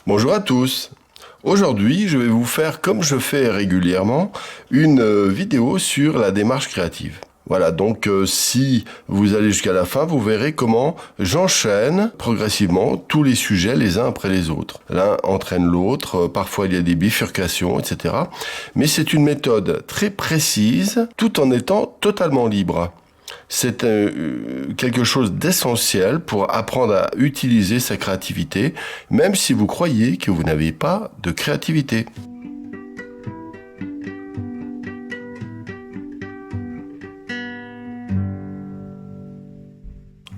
Bonjour à tous. Aujourd'hui, je vais vous faire, comme je fais régulièrement, une vidéo sur la démarche créative. Voilà, donc si vous allez jusqu'à la fin, vous verrez comment j'enchaîne progressivement tous les sujets les uns après les autres. L'un entraîne l'autre, parfois il y a des bifurcations, etc. Mais c'est une méthode très précise, tout en étant totalement libre. C'est quelque chose d'essentiel pour apprendre à utiliser sa créativité, même si vous croyez que vous n'avez pas de créativité.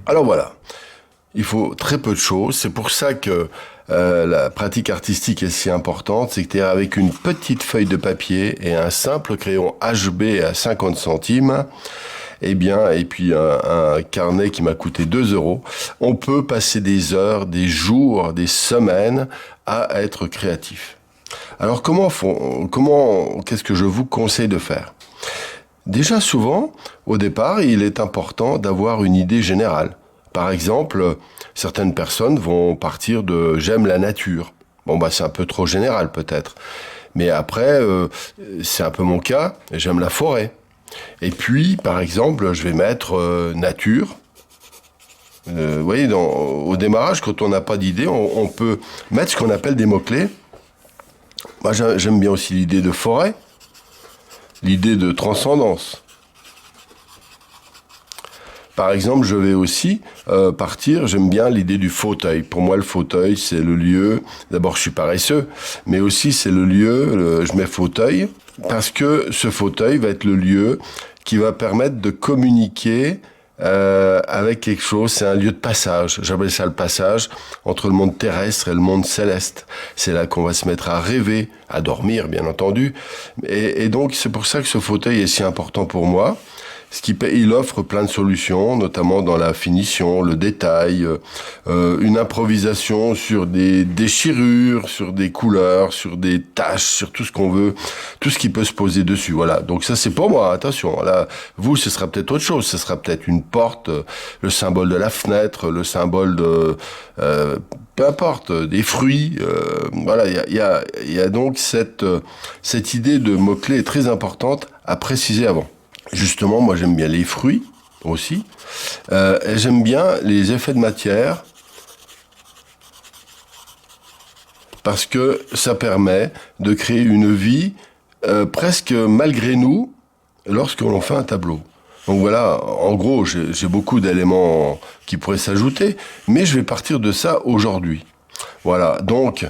Alors voilà, il faut très peu de choses, c'est pour ça que la pratique artistique est si importante, c'est que avec une petite feuille de papier et un simple crayon HB à 50 centimes, et puis un carnet qui m'a coûté 2 €, on peut passer des heures, des jours, des semaines à être créatif. Alors qu'est-ce que je vous conseille de faire ? Déjà souvent, au départ, il est important d'avoir une idée générale. Par exemple, certaines personnes vont partir de « j'aime la nature ». C'est un peu trop général peut-être. Mais après, c'est un peu mon cas, j'aime la forêt. Et puis, par exemple, je vais mettre nature. Vous voyez, au démarrage, quand on n'a pas d'idée, on peut mettre ce qu'on appelle des mots-clés. Moi, j'aime bien aussi l'idée de forêt, l'idée de transcendance. Par exemple, je vais aussi j'aime bien l'idée du fauteuil. Pour moi, le fauteuil, c'est le lieu, d'abord je suis paresseux, mais aussi c'est le lieu, je mets fauteuil, parce que ce fauteuil va être le lieu qui va permettre de communiquer avec quelque chose. C'est un lieu de passage, j'appelle ça le passage entre le monde terrestre et le monde céleste. C'est là qu'on va se mettre à rêver, à dormir bien entendu, et donc c'est pour ça que ce fauteuil est si important pour moi. Il offre plein de solutions, notamment dans la finition, le détail, une improvisation sur des déchirures, sur des couleurs, sur des taches, sur tout ce qu'on veut, tout ce qui peut se poser dessus. Voilà. Donc ça, c'est pour moi. Attention. Là, vous, ce sera peut-être autre chose. Ce sera peut-être une porte, le symbole de la fenêtre, le symbole de, peu importe, des fruits. Voilà. Il y a donc cette idée de mots-clés très importante à préciser avant. Justement, moi j'aime bien les fruits aussi, et j'aime bien les effets de matière, parce que ça permet de créer une vie presque malgré nous lorsque l'on fait un tableau. Donc voilà, en gros, j'ai beaucoup d'éléments qui pourraient s'ajouter, mais je vais partir de ça aujourd'hui. Voilà, donc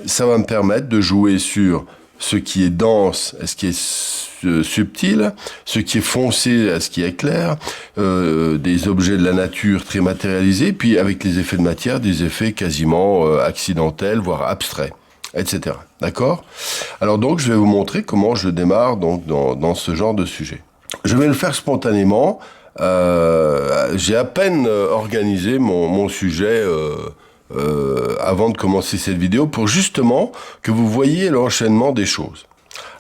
ça va me permettre de jouer sur ce qui est dense et ce qui est subtil, ce qui est foncé et ce qui est clair, des objets de la nature très matérialisés, puis avec les effets de matière, des effets quasiment accidentels, voire abstraits, etc. D'accord ? Alors donc, je vais vous montrer comment je démarre donc dans ce genre de sujet. Je vais le faire spontanément. J'ai à peine organisé mon sujet avant de commencer cette vidéo pour justement que vous voyiez l'enchaînement des choses.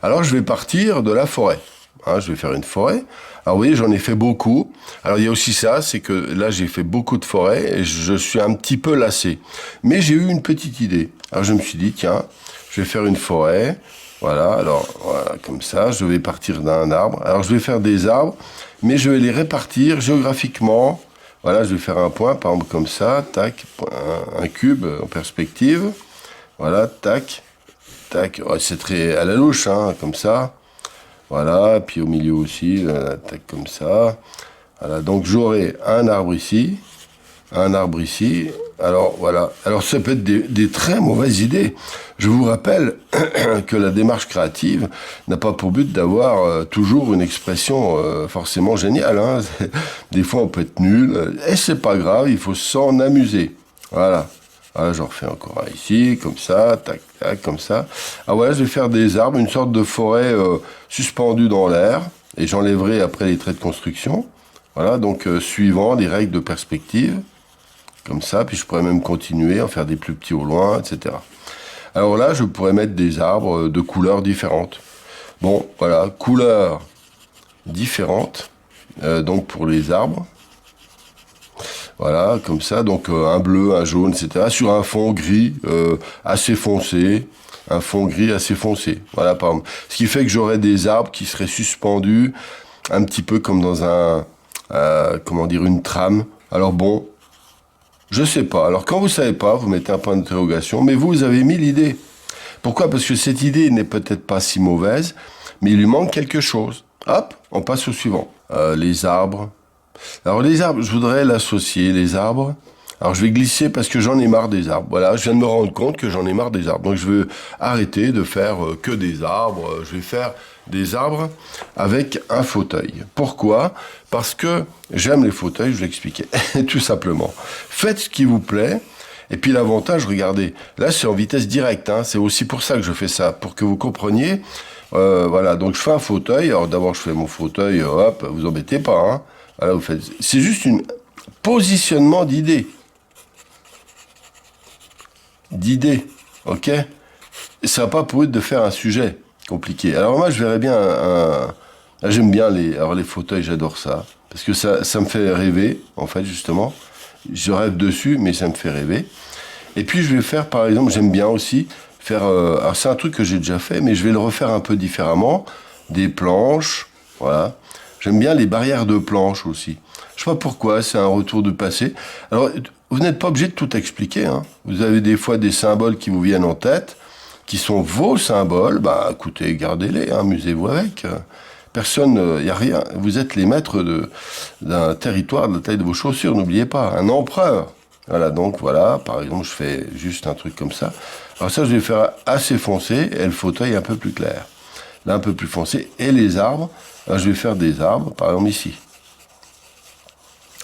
Alors je vais partir de la forêt. Je vais faire une forêt. Alors vous voyez, j'en ai fait beaucoup. Alors il y a aussi ça, c'est que là j'ai fait beaucoup de forêts et je suis un petit peu lassé. Mais j'ai eu une petite idée. Alors je me suis dit, tiens, je vais faire une forêt. Voilà, alors voilà, comme ça, je vais partir d'un arbre. Alors je vais faire des arbres, mais je vais les répartir géographiquement. Voilà, je vais faire un point, par exemple comme ça, tac, un cube en perspective. Voilà, tac. Tac, c'est très à la louche, comme ça. Voilà, puis au milieu aussi, tac, comme ça. Voilà, donc j'aurai un arbre ici, un arbre ici. Alors voilà, alors ça peut être des très mauvaises idées. Je vous rappelle que la démarche créative n'a pas pour but d'avoir toujours une expression forcément géniale. Des fois on peut être nul, et c'est pas grave, il faut s'en amuser. Voilà. Voilà, j'en refais encore un ici, comme ça, tac, tac, comme ça. Ah voilà, je vais faire des arbres, une sorte de forêt suspendue dans l'air, et j'enlèverai après les traits de construction. Voilà, donc suivant les règles de perspective, comme ça, puis je pourrais même continuer, en faire des plus petits au loin, etc. Alors là, je pourrais mettre des arbres de couleurs différentes. Bon, voilà, couleurs différentes, donc pour les arbres. Voilà, comme ça, donc un bleu, un jaune, etc. Sur un fond gris assez foncé, un fond gris assez foncé. Voilà, par exemple. Ce qui fait que j'aurais des arbres qui seraient suspendus, un petit peu comme dans comment dire, une trame. Alors bon, je sais pas. Alors quand vous savez pas, vous mettez un point d'interrogation, mais vous avez mis l'idée. Pourquoi? Parce que cette idée n'est peut-être pas si mauvaise, mais il lui manque quelque chose. Hop, on passe au suivant. Les arbres. Alors les arbres, je voudrais l'associer, les arbres. Alors je vais glisser parce que j'en ai marre des arbres. Voilà, je viens de me rendre compte que j'en ai marre des arbres. Donc je veux arrêter de faire que des arbres. Je vais faire des arbres avec un fauteuil. Pourquoi? Parce que j'aime les fauteuils, je vais l'expliquer. Tout simplement. Faites ce qui vous plaît. Et puis l'avantage, regardez, là c'est en vitesse directe, hein, c'est aussi pour ça que je fais ça, pour que vous compreniez. Voilà, donc je fais un fauteuil, alors d'abord je fais mon fauteuil, hop, vous embêtez pas, hein. Voilà, vous faites, c'est juste un positionnement d'idées. D'idées, ok? Ça n'a pas pour but de faire un sujet compliqué. Alors moi je verrais bien j'aime bien les fauteuils, j'adore ça, parce que ça me fait rêver, en fait, justement. Je rêve dessus, mais ça me fait rêver. Et puis je vais faire, par exemple, j'aime bien aussi faire... alors c'est un truc que j'ai déjà fait, mais je vais le refaire un peu différemment. Des planches, voilà. J'aime bien les barrières de planches aussi. Je sais pas pourquoi, c'est un retour du passé. Alors, vous n'êtes pas obligé de tout expliquer, hein. Vous avez des fois des symboles qui vous viennent en tête, qui sont vos symboles. Bah, écoutez, gardez-les, hein, amusez-vous avec. Personne, il n'y a rien. Vous êtes les maîtres d'un territoire de la taille de vos chaussures, n'oubliez pas. Un empereur. Voilà, donc voilà, par exemple, je fais juste un truc comme ça. Alors ça, je vais faire assez foncé et le fauteuil un peu plus clair. Là, un peu plus foncé. Et les arbres, là, je vais faire des arbres, par exemple ici.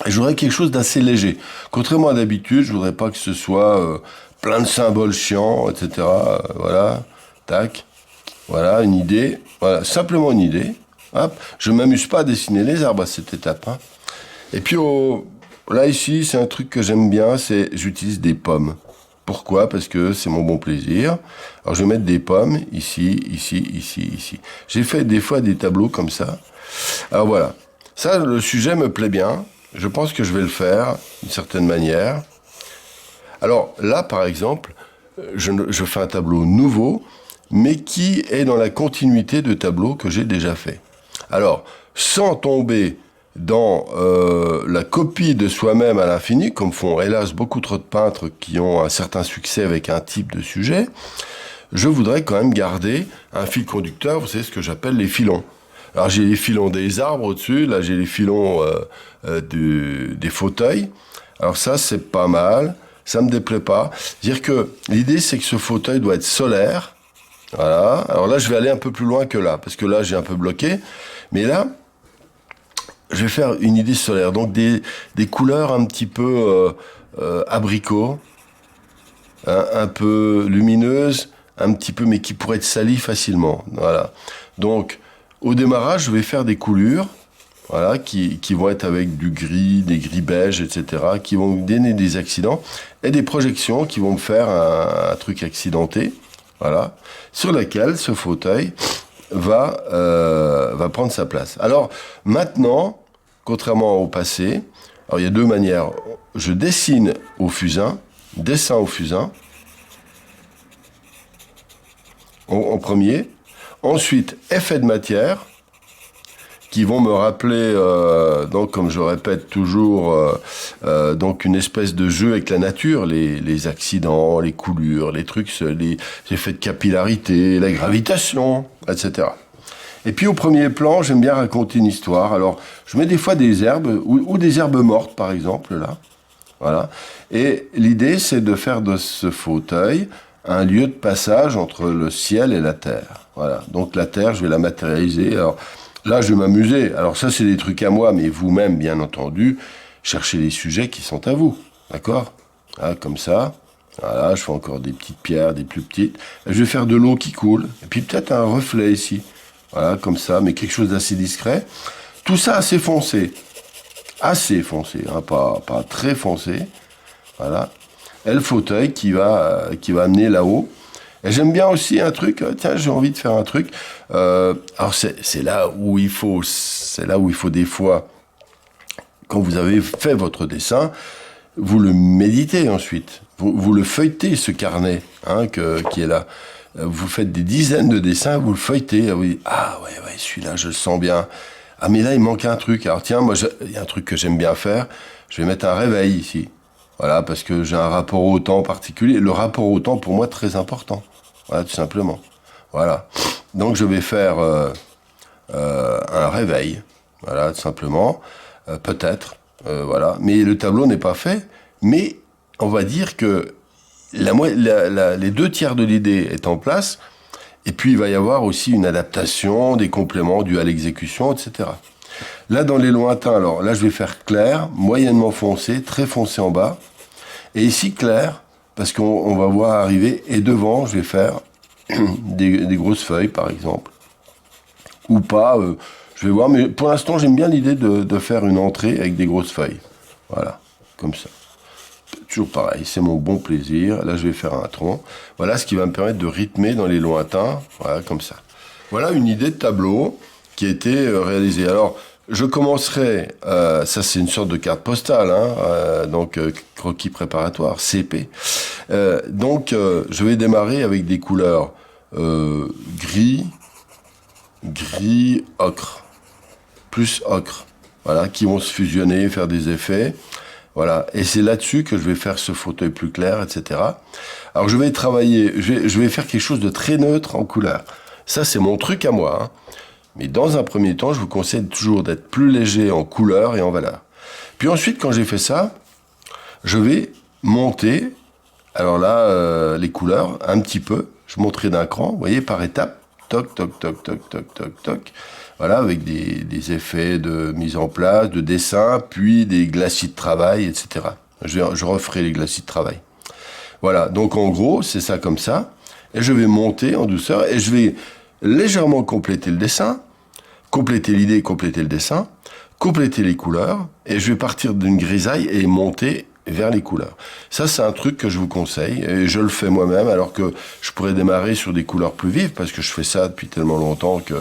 Et je voudrais quelque chose d'assez léger. Contrairement à d'habitude, je voudrais pas que ce soit plein de symboles chiants, etc. Voilà, tac. Voilà, une idée. Voilà, simplement une idée. Hop, je m'amuse pas à dessiner les arbres à cette étape, hein. Et puis là ici, c'est un truc que j'aime bien, c'est j'utilise des pommes. Pourquoi? Parce que c'est mon bon plaisir. Alors je vais mettre des pommes ici, ici, ici, ici. J'ai fait des fois des tableaux comme ça. Alors voilà, ça le sujet me plaît bien. Je pense que je vais le faire d'une certaine manière. Alors là, par exemple, je fais un tableau nouveau, mais qui est dans la continuité de tableaux que j'ai déjà fait. Alors, sans tomber dans la copie de soi-même à l'infini, comme font hélas beaucoup trop de peintres qui ont un certain succès avec un type de sujet, je voudrais quand même garder un fil conducteur, vous savez ce que j'appelle les filons. Alors j'ai les filons des arbres au-dessus, là j'ai les filons des fauteuils. Alors ça c'est pas mal, ça me déplaît pas. Dire que l'idée c'est que ce fauteuil doit être solaire. Voilà. Alors là je vais aller un peu plus loin que là, parce que là j'ai un peu bloqué. Mais là, je vais faire une idée solaire. Donc des couleurs un petit peu abricot, hein, un peu lumineuses, un petit peu, mais qui pourraient être salies facilement. Voilà. Donc, au démarrage, je vais faire des coulures, voilà, qui vont être avec du gris, des gris beiges, etc., qui vont me donner des accidents, et des projections qui vont me faire un truc accidenté, voilà, sur lequel ce fauteuil va prendre sa place. Alors, maintenant, contrairement au passé, alors il y a deux manières. Je dessine au fusain, dessin au fusain, en premier. Ensuite, effet de matière, qui vont me rappeler, donc comme je répète toujours, donc une espèce de jeu avec la nature, les accidents, les coulures, les trucs, les effets de capillarité, la gravitation, etc. Et puis au premier plan, j'aime bien raconter une histoire. Alors, je mets des fois des herbes, ou des herbes mortes, par exemple, là. Voilà. Et l'idée, c'est de faire de ce fauteuil un lieu de passage entre le ciel et la terre. Voilà. Donc la terre, je vais la matérialiser. Alors là, je vais m'amuser. Alors ça, c'est des trucs à moi, mais vous-même, bien entendu, cherchez les sujets qui sont à vous. D'accord? Ah, comme ça. Voilà, je fais encore des petites pierres, des plus petites. Je vais faire de l'eau qui coule. Et puis peut-être un reflet ici. Voilà, comme ça, mais quelque chose d'assez discret. Tout ça assez foncé. Assez foncé, hein, pas très foncé. Voilà. Et le fauteuil qui va amener là-haut. Et j'aime bien aussi un truc, tiens, j'ai envie de faire un truc. Alors c'est là où il faut des fois, quand vous avez fait votre dessin, vous le méditez ensuite. Vous le feuilletez, ce carnet qui est là. Vous faites des dizaines de dessins, vous le feuilletez. Vous dites, ah ouais, celui-là, je le sens bien. Ah mais là, il manque un truc. Alors tiens, moi, il y a un truc que j'aime bien faire. Je vais mettre un réveil ici. Voilà, parce que j'ai un rapport au temps particulier. Le rapport au temps, pour moi, très important. Voilà, tout simplement. Voilà. Donc, je vais faire un réveil. Voilà, tout simplement. Peut-être. Voilà. Mais le tableau n'est pas fait. Mais on va dire que les 2 tiers de l'idée est en place. Et puis, il va y avoir aussi une adaptation, des compléments dus à l'exécution, etc. Là, dans les lointains, alors là, je vais faire clair, moyennement foncé, très foncé en bas. Et ici, clair, parce qu'on va voir arriver. Et devant, je vais faire des grosses feuilles, par exemple. Ou pas, je vais voir. Mais pour l'instant, j'aime bien l'idée de faire une entrée avec des grosses feuilles. Voilà, comme ça. Toujours pareil, c'est mon bon plaisir. Là, je vais faire un tronc. Voilà ce qui va me permettre de rythmer dans les lointains. Voilà, comme ça. Voilà une idée de tableau qui a été réalisée. Alors, je commencerai, ça c'est une sorte de carte postale, donc croquis préparatoire, CP. Je vais démarrer avec des couleurs gris, ocre, plus ocre, voilà, qui vont se fusionner, faire des effets. Voilà, et c'est là-dessus que je vais faire ce fauteuil plus clair, etc. Alors je vais travailler, je vais faire quelque chose de très neutre en couleur. Ça c'est mon truc à moi. Mais dans un premier temps, je vous conseille toujours d'être plus léger en couleur et en valeur. Puis ensuite, quand j'ai fait ça, je vais monter, alors là, les couleurs, un petit peu. Je monterai d'un cran, vous voyez, par étapes. Toc, toc, toc, toc, toc, toc, toc. Voilà, avec des effets de mise en place, de dessin, puis des glacis de travail, etc. Je referai les glacis de travail. Voilà, donc en gros, c'est ça comme ça. Et je vais monter en douceur et je vais légèrement compléter le dessin, compléter l'idée, compléter le dessin, compléter les couleurs, et je vais partir d'une grisaille et monter vers les couleurs. Ça, c'est un truc que je vous conseille, et je le fais moi-même, alors que je pourrais démarrer sur des couleurs plus vives, parce que je fais ça depuis tellement longtemps que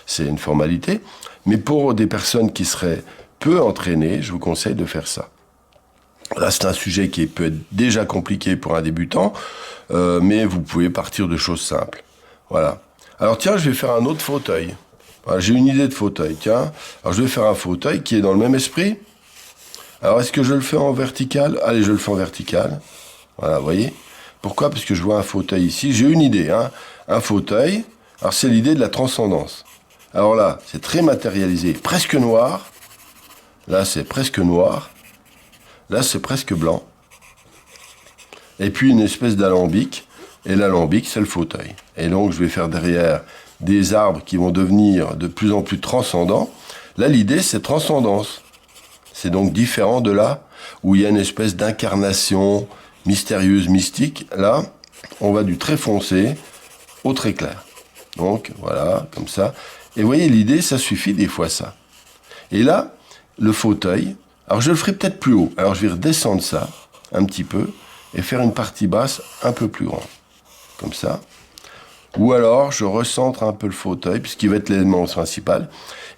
c'est une formalité. Mais pour des personnes qui seraient peu entraînées, je vous conseille de faire ça. Là, c'est un sujet qui peut être déjà compliqué pour un débutant, mais vous pouvez partir de choses simples. Voilà. Alors tiens, je vais faire un autre fauteuil. Voilà, j'ai une idée de fauteuil, tiens. Alors je vais faire un fauteuil qui est dans le même esprit. Alors est-ce que je le fais en vertical? Allez, je le fais en vertical. Voilà, vous voyez. Pourquoi? Parce que je vois un fauteuil ici. J'ai une idée, un fauteuil. Alors c'est l'idée de la transcendance. Alors là, c'est très matérialisé, presque noir. Là, c'est presque noir. Là, c'est presque blanc. Et puis une espèce d'alambic. Et l'alambic, c'est le fauteuil. Et donc, je vais faire derrière des arbres qui vont devenir de plus en plus transcendants. Là, l'idée, c'est transcendance. C'est donc différent de là où il y a une espèce d'incarnation mystérieuse, mystique. Là, on va du très foncé au très clair. Donc, voilà, comme ça. Et vous voyez, l'idée, ça suffit des fois, ça. Et là, le fauteuil, alors je le ferai peut-être plus haut. Alors, je vais redescendre ça un petit peu et faire une partie basse un peu plus grande. Comme ça. Ou alors, je recentre un peu le fauteuil, puisqu'il va être l'élément principal.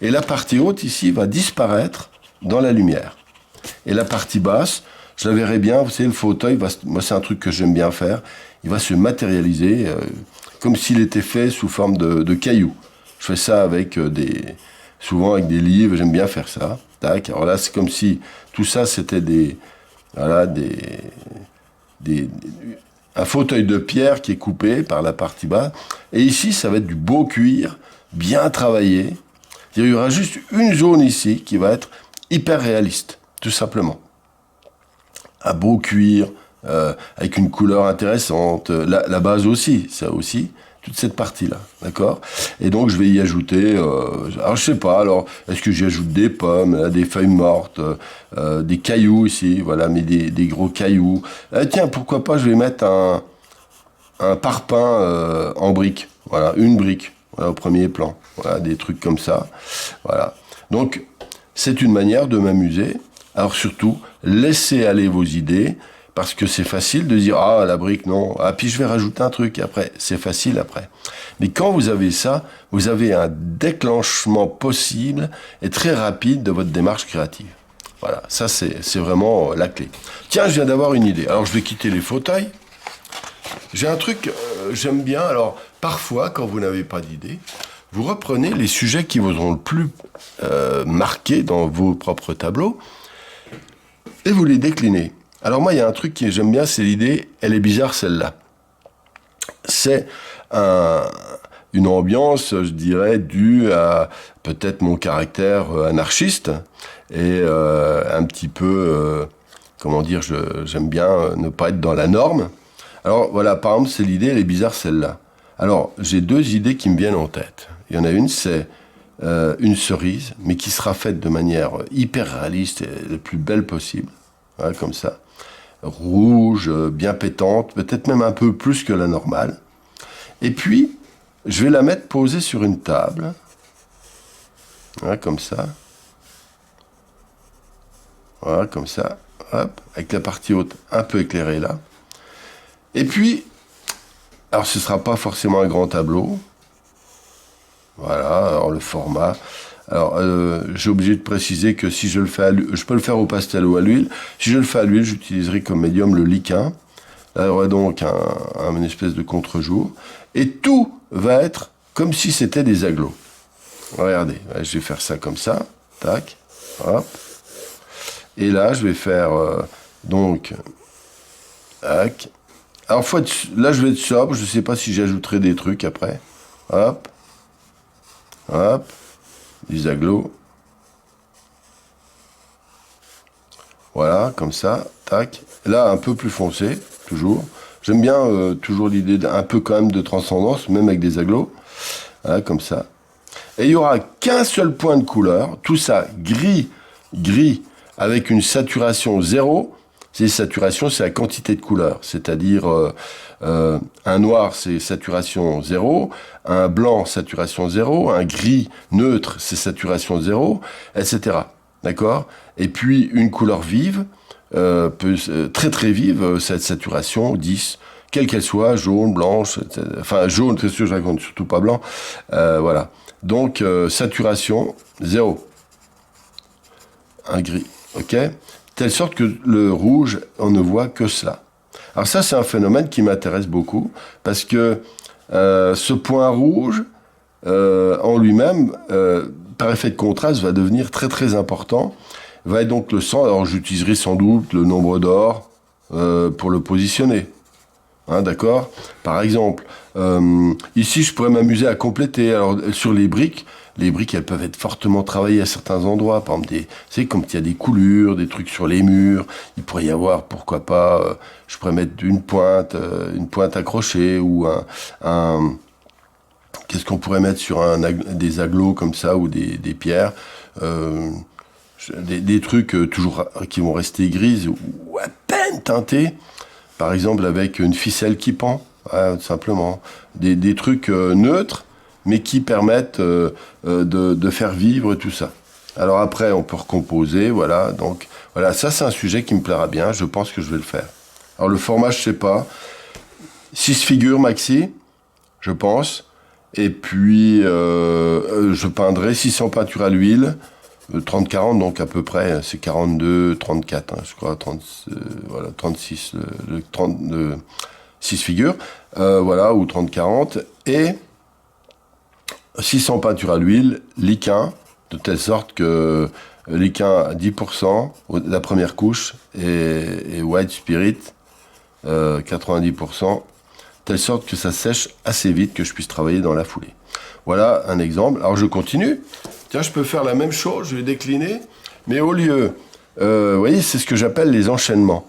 Et la partie haute, ici, va disparaître dans la lumière. Et la partie basse, je la verrai bien, vous savez, le fauteuil, moi, c'est un truc que j'aime bien faire, il va se matérialiser comme s'il était fait sous forme de cailloux. Je fais ça avec souvent avec des livres, j'aime bien faire ça. Tac. Alors là, c'est comme si tout ça, c'était un fauteuil de pierre qui est coupé par la partie basse. Et ici, ça va être du beau cuir, bien travaillé. Il y aura juste une zone ici qui va être hyper réaliste, tout simplement. Un beau cuir, avec une couleur intéressante. La base aussi, ça aussi, toute cette partie-là, d'accord? Et donc, je vais y ajouter, alors je sais pas, alors, est-ce que j'y ajoute des pommes, des feuilles mortes, des cailloux ici, voilà, mais des gros cailloux. Tiens, pourquoi pas, je vais mettre un parpaing en brique, voilà, une brique, voilà, au premier plan, voilà, des trucs comme ça, voilà. Donc, c'est une manière de m'amuser. Alors surtout, laissez aller vos idées, parce que c'est facile de dire « Ah, la brique, non. Ah, puis je vais rajouter un truc. » Après, c'est facile après. Mais quand vous avez ça, vous avez un déclenchement possible et très rapide de votre démarche créative. Voilà, ça c'est vraiment la clé. Tiens, je viens d'avoir une idée. Alors je vais quitter les fauteuils. J'ai un truc, j'aime bien. Alors parfois, quand vous n'avez pas d'idée, vous reprenez les sujets qui vous ont le plus marqué dans vos propres tableaux et vous les déclinez. Alors moi, il y a un truc que j'aime bien, c'est l'idée, elle est bizarre celle-là. C'est une ambiance, je dirais, due à peut-être mon caractère anarchiste et un petit peu, comment dire, j'aime bien ne pas être dans la norme. Alors voilà, par exemple, c'est l'idée, elle est bizarre celle-là. Alors, j'ai deux idées qui me viennent en tête. Il y en a une, c'est une cerise, mais qui sera faite de manière hyper réaliste et le plus belle possible. Voilà, comme ça. Rouge, bien pétante, peut-être même un peu plus que la normale. Et puis, je vais la mettre posée sur une table. Voilà, comme ça. Voilà, comme ça. Hop, avec la partie haute un peu éclairée là. Et puis, alors ce ne sera pas forcément un grand tableau. Voilà, alors le format. Alors, j'ai obligé de préciser que si je le fais je peux le faire au pastel ou à l'huile. Si je le fais à l'huile, j'utiliserai comme médium le liquin. Là, il y aura donc une espèce de contre-jour. Et tout va être comme si c'était des agglos. Regardez, je vais faire ça comme ça. Tac, hop. Et là, je vais faire donc... Tac. Alors, là, je vais être sobre. Je ne sais pas si j'ajouterai des trucs après. Hop. Hop. Des agglos. Voilà, comme ça. Tac. Là, un peu plus foncé, toujours. J'aime bien toujours l'idée d'un peu quand même de transcendance, même avec des agglos. Voilà, comme ça. Et il n'y aura qu'un seul point de couleur. Tout ça, gris, avec une saturation 0. C'est saturation, c'est la quantité de couleur. C'est-à-dire, un noir, c'est saturation 0. Un blanc, saturation 0. Un gris neutre, c'est saturation 0, etc. D'accord ? Et puis, une couleur vive, très très vive, cette saturation, 10, quelle qu'elle soit, jaune, blanche, etc. Enfin, jaune, c'est sûr, je raconte surtout pas blanc. Voilà. Donc, saturation, 0. Un gris, ok ? Telle sorte que le rouge, on ne voit que cela. Alors ça, c'est un phénomène qui m'intéresse beaucoup, parce que ce point rouge, en lui-même, par effet de contraste, va devenir très très important, va être donc le sang. Alors j'utiliserai sans doute le nombre d'or pour le positionner. Hein, d'accord ? Par exemple, ici, je pourrais m'amuser à compléter. Alors, sur les briques, elles peuvent être fortement travaillées à certains endroits. Par exemple, comme il y a des coulures, des trucs sur les murs, il pourrait y avoir, pourquoi pas, je pourrais mettre une pointe accrochée ou qu'est-ce qu'on pourrait mettre sur des agglos comme ça ou des pierres, des trucs toujours qui vont rester grises ou à peine teintés. Par exemple, avec une ficelle qui pend, tout simplement. Des trucs neutres, mais qui permettent de faire vivre tout ça. Alors après, on peut recomposer, voilà. Donc, voilà, ça, c'est un sujet qui me plaira bien. Je pense que je vais le faire. Alors, le format, je sais pas. 6 figures maxi, je pense. Et puis, je peindrai 600 peintures à l'huile. 30-40, donc à peu près, c'est 42, 34, hein, je crois, 36, 6 figures, voilà, ou 30-40, et 600 peintures à l'huile, liquin, de telle sorte que liquin à 10%, la première couche, et white spirit, 90%, telle sorte que ça sèche assez vite, que je puisse travailler dans la foulée. Voilà un exemple. Alors je continue. Tiens, je peux faire la même chose, je vais décliner, mais au lieu, vous voyez, c'est ce que j'appelle les enchaînements.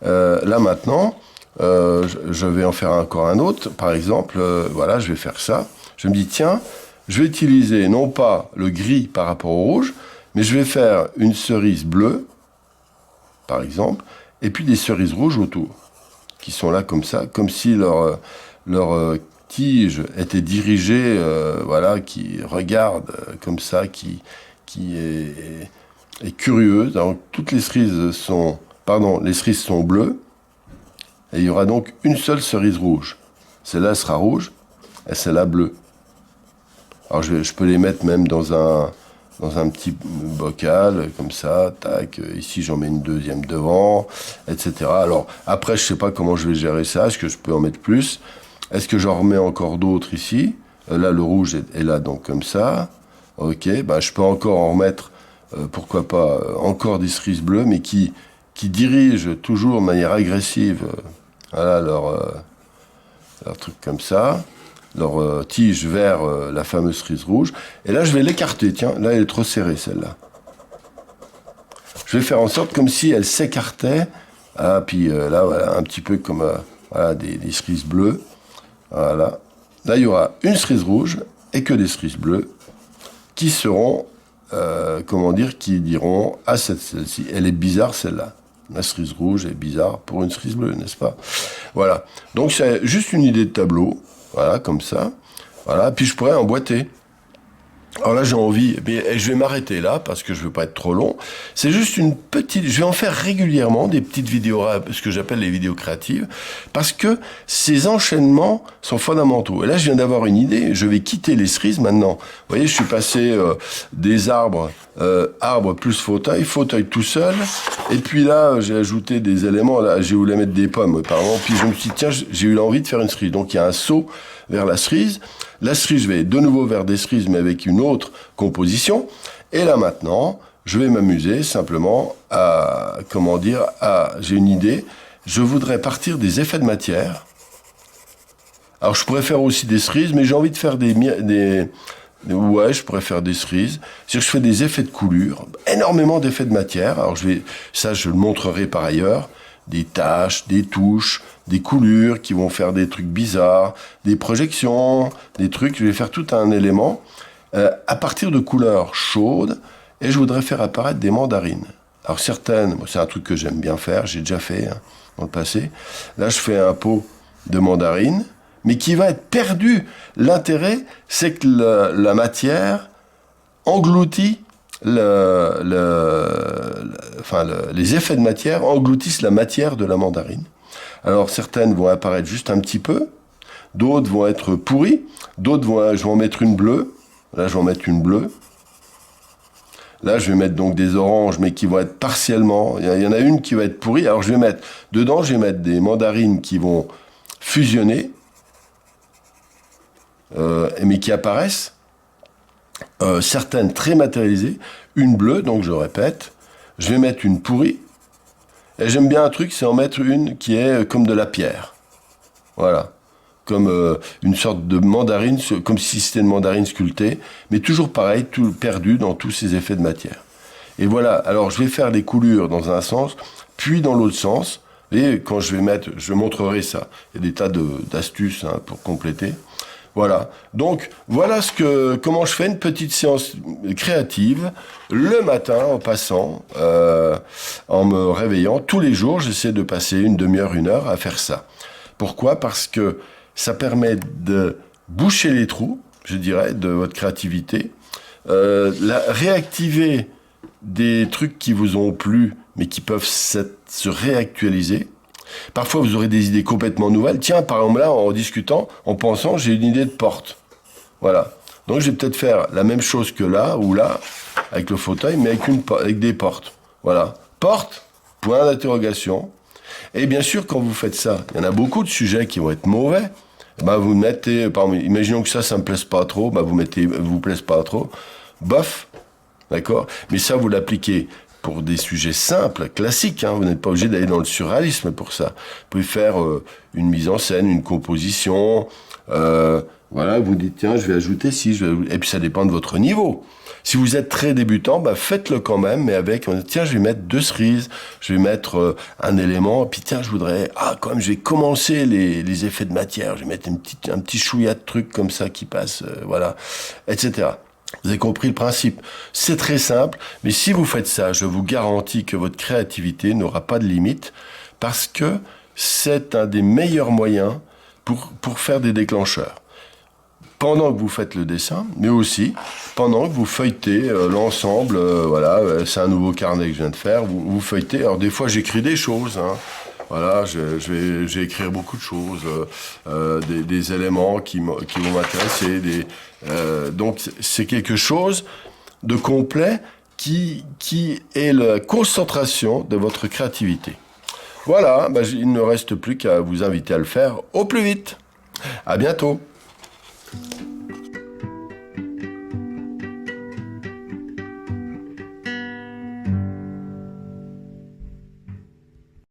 Là maintenant, je vais en faire encore un autre, par exemple, voilà, je vais faire ça. Je me dis, tiens, je vais utiliser non pas le gris par rapport au rouge, mais je vais faire une cerise bleue, par exemple, et puis des cerises rouges autour, qui sont là comme ça, comme si leur tige était dirigée, voilà, qui regarde comme ça, qui est curieuse. Donc toutes les cerises sont bleues, et il y aura donc une seule cerise rouge. Celle-là sera rouge, et celle-là bleue. Alors je peux les mettre même dans dans un petit bocal, comme ça, tac, ici j'en mets une deuxième devant, etc. Alors, après, je sais pas comment je vais gérer ça, est-ce que je peux en mettre plus? Est-ce que j'en remets encore d'autres ici? Là, le rouge est là, donc comme ça. Ok, bah, je peux encore en remettre, pourquoi pas, encore des cerises bleues, mais qui dirigent toujours de manière agressive, voilà, leur truc comme ça, leur tige vers la fameuse cerise rouge. Et là, je vais l'écarter. Tiens, là, elle est trop serrée, celle-là. Je vais faire en sorte comme si elle s'écartait. Ah, puis là, voilà, un petit peu comme voilà, des cerises bleues. Voilà. Là, il y aura une cerise rouge et que des cerises bleues qui seront, comment dire, qui diront, ah, celle-ci, elle est bizarre, celle-là. La cerise rouge est bizarre pour une cerise bleue, n'est-ce pas? Voilà. Donc, c'est juste une idée de tableau. Voilà, comme ça. Voilà. Puis, je pourrais emboîter. Alors là, j'ai envie, mais je vais m'arrêter là parce que je veux pas être trop long. C'est juste une petite, je vais en faire régulièrement des petites vidéos, ce que j'appelle les vidéos créatives, parce que ces enchaînements sont fondamentaux. Et là, je viens d'avoir une idée. Je vais quitter les cerises maintenant. Vous voyez, je suis passé des arbres, arbre plus fauteuil, fauteuil tout seul. Et puis là, j'ai ajouté des éléments. Là, j'ai voulu mettre des pommes, par exemple. Puis je me suis dit, tiens, j'ai eu l'envie de faire une cerise. Donc il y a un saut vers la cerise. La cerise, je vais de nouveau vers des cerises, mais avec une autre composition. Et là maintenant, je vais m'amuser simplement à, comment dire, j'ai une idée. Je voudrais partir des effets de matière. Alors je pourrais faire aussi des cerises, mais j'ai envie de faire ouais, je pourrais faire des cerises. C'est-à-dire que je fais des effets de coulure, énormément d'effets de matière. Alors ça je le montrerai par ailleurs. Des taches, des touches, des coulures qui vont faire des trucs bizarres, des projections, des trucs. Je vais faire tout un élément à partir de couleurs chaudes et je voudrais faire apparaître des mandarines. Alors certaines, c'est un truc que j'aime bien faire, j'ai déjà fait dans le passé. Là, je fais un pot de mandarines, mais qui va être perdu. L'intérêt, c'est que la matière engloutit les effets de matière engloutissent la matière de la mandarine. Alors certaines vont apparaître juste un petit peu, d'autres vont être pourries, d'autres je vais en mettre une bleue. Là, je vais en mettre une bleue. Là, je vais mettre donc des oranges, mais qui vont être partiellement. Il y en a une qui va être pourrie. Alors je vais mettre dedans, je vais mettre des mandarines qui vont fusionner, mais qui apparaissent. Certaines très matérialisées, une bleue, donc je répète, je vais mettre une pourrie, et j'aime bien un truc, c'est en mettre une qui est comme de la pierre. Voilà. Comme une sorte de mandarine, comme si c'était une mandarine sculptée, mais toujours pareil, tout perdu dans tous ces effets de matière. Et voilà, alors je vais faire les coulures dans un sens, puis dans l'autre sens, et quand je vais mettre, je montrerai ça. Il y a des tas d'astuces pour compléter. Voilà. Donc, voilà comment je fais une petite séance créative le matin en passant, en me réveillant. Tous les jours, j'essaie de passer une demi-heure, une heure à faire ça. Pourquoi? Parce que ça permet de boucher les trous, je dirais, de votre créativité, réactiver des trucs qui vous ont plu, mais qui peuvent se réactualiser. Parfois, vous aurez des idées complètement nouvelles. Tiens, par exemple, là, en discutant, en pensant, j'ai une idée de porte. Voilà. Donc, je vais peut-être faire la même chose que là, ou là, avec le fauteuil, mais avec des portes. Voilà. Porte, point d'interrogation. Et bien sûr, quand vous faites ça, il y en a beaucoup de sujets qui vont être mauvais. Ben, vous mettez, par exemple, imaginons que ça me plaise pas trop, ben, vous plaise pas trop. Bof. D'accord? Mais ça, vous l'appliquez pour des sujets simples, classiques. Vous n'êtes pas obligé d'aller dans le surréalisme pour ça. Vous pouvez faire une mise en scène, une composition. Voilà, vous dites, tiens, je vais ajouter ci. Et puis ça dépend de votre niveau. Si vous êtes très débutant, faites-le quand même, mais tiens, je vais mettre 2 cerises, je vais mettre un élément, puis tiens, je voudrais, quand même, je vais commencer les effets de matière, je vais mettre un petit chouïa de trucs comme ça qui passe, voilà, etc. Vous avez compris le principe. C'est très simple, mais si vous faites ça, je vous garantis que votre créativité n'aura pas de limite, parce que c'est un des meilleurs moyens pour faire des déclencheurs. Pendant que vous faites le dessin, mais aussi pendant que vous feuilletez l'ensemble, voilà, c'est un nouveau carnet que je viens de faire, vous feuilletez, alors des fois j'écris des choses, voilà, je vais écrire beaucoup de choses, des éléments qui vont m'intéresser, donc c'est quelque chose de complet qui est la concentration de votre créativité. Voilà, il ne reste plus qu'à vous inviter à le faire au plus vite. À bientôt.